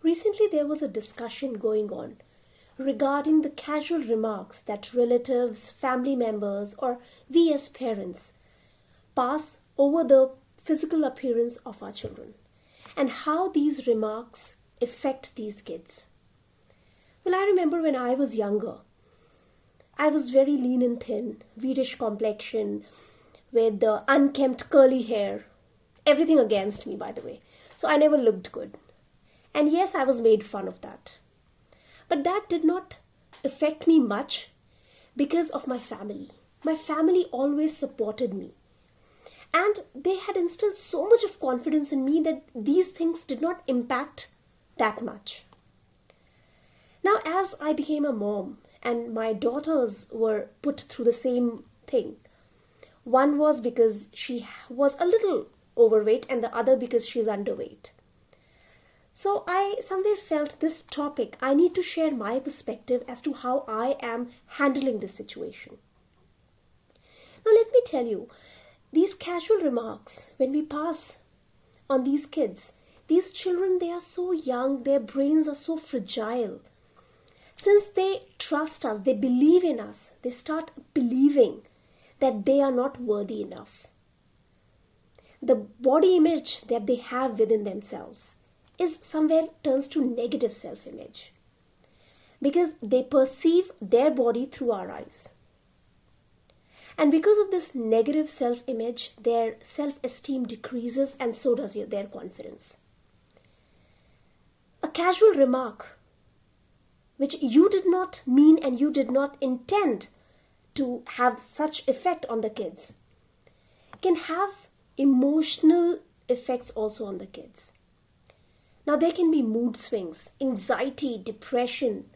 Recently, there was a discussion going on regarding the casual remarks that relatives, family members, or we as parents pass over the physical appearance of our children and how these remarks affect these kids. Well, I remember when I was younger, I was very lean and thin, Swedish complexion, with the unkempt curly hair. Everything against me, by the way. So I never looked good. And yes, I was made fun of that. But that did not affect me much because of my family. My family always supported me. And they had instilled so much of confidence in me that these things did not impact that much. Now, as I became a mom and my daughters were put through the same thing, one was because she was a little overweight and the other because she's underweight. So I somewhere felt this topic, I need to share my perspective as to how I am handling this situation. Now let me tell you, these casual remarks, when we pass on these kids, these children, they are so young, their brains are so fragile. Since they trust us, they believe in us, they start believing that they are not worthy enough. The body image that they have within themselves is somewhere turns to negative self-image because they perceive their body through our eyes. And because of this negative self-image, their self-esteem decreases and so does their confidence. A casual remark which you did not mean and you did not intend to have such effect on the kids can have emotional effects also on the kids. Now there can be mood swings, anxiety, depression.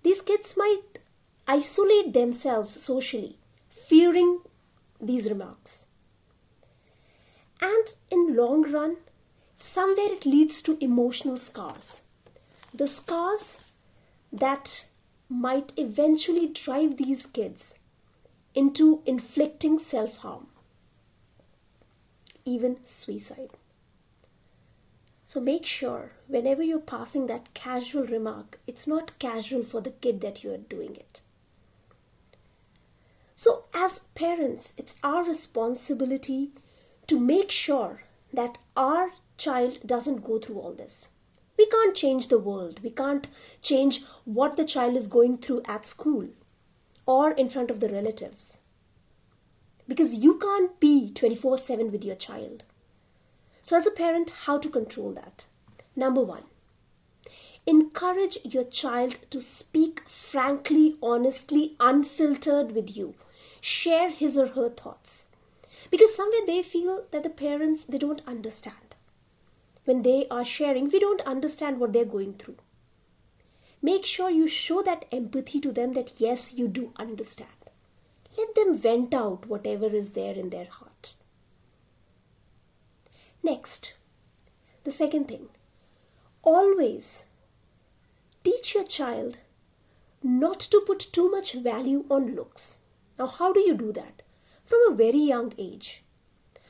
These kids might isolate themselves socially, fearing these remarks. And in long run, somewhere it leads to emotional scars. The scars that might eventually drive these kids into inflicting self-harm, even suicide. So make sure whenever you're passing that casual remark, it's not casual for the kid that you are doing it. So as parents, it's our responsibility to make sure that our child doesn't go through all this. We can't change the world. We can't change what the child is going through at school or in front of the relatives. Because you can't be 24/7 with your child. So as a parent, how to control that? Number one, encourage your child to speak frankly, honestly, unfiltered with you. Share his or her thoughts. Because somewhere they feel that the parents, they don't understand. When they are sharing, we don't understand what they're going through. Make sure you show that empathy to them that yes, you do understand. Let them vent out whatever is there in their heart. Next, the second thing, always teach your child not to put too much value on looks. Now, how do you do that? From a very young age.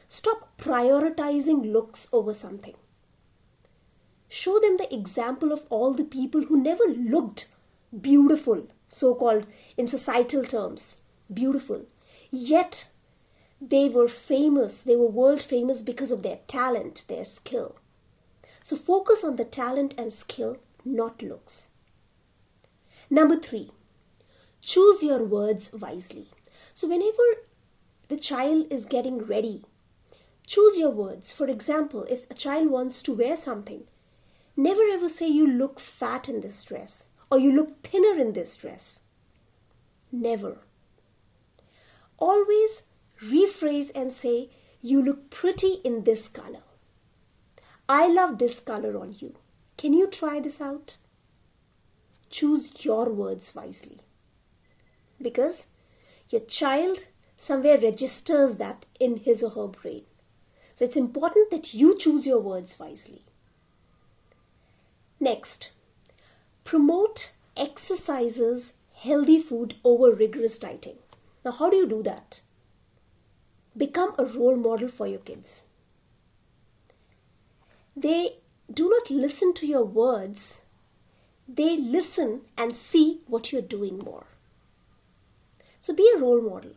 Stop prioritizing looks over something. Show them the example of all the people who never looked beautiful, so-called in societal terms, beautiful. Yet, they were famous, they were world famous because of their talent, their skill. So focus on the talent and skill, not looks. Number 3, choose your words wisely. So whenever the child is getting ready, choose your words. For example, if a child wants to wear something, never ever say you look fat in this dress or you look thinner in this dress. Never. Always rephrase and say, you look pretty in this color. I love this color on you. Can you try this out? Choose your words wisely. Because your child somewhere registers that in his or her brain. So it's important that you choose your words wisely. Next, promote exercises, healthy food over rigorous dieting. Now, how do you do that? Become a role model for your kids. They do not listen to your words. They listen and see what you're doing more. So be a role model.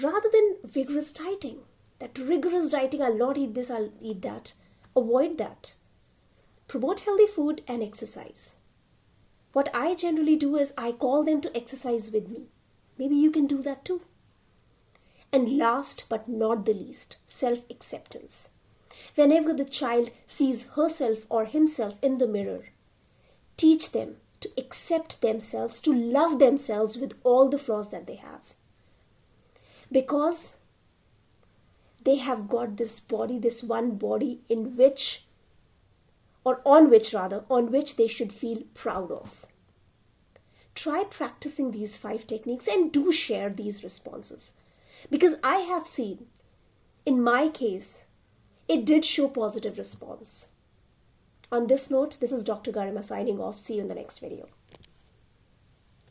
Rather than vigorous dieting, that rigorous dieting, I'll not eat this, I'll eat that. Avoid that. Promote healthy food and exercise. What I generally do is I call them to exercise with me. Maybe you can do that too. And last but not the least, self-acceptance. Whenever the child sees herself or himself in the mirror, teach them to accept themselves, to love themselves with all the flaws that they have. Because they have got this body, this one body on which they should feel proud of. Try practicing these 5 techniques and do share these responses. Because I have seen, in my case, it did show positive response. On this note, this is Dr. Garima signing off. See you in the next video.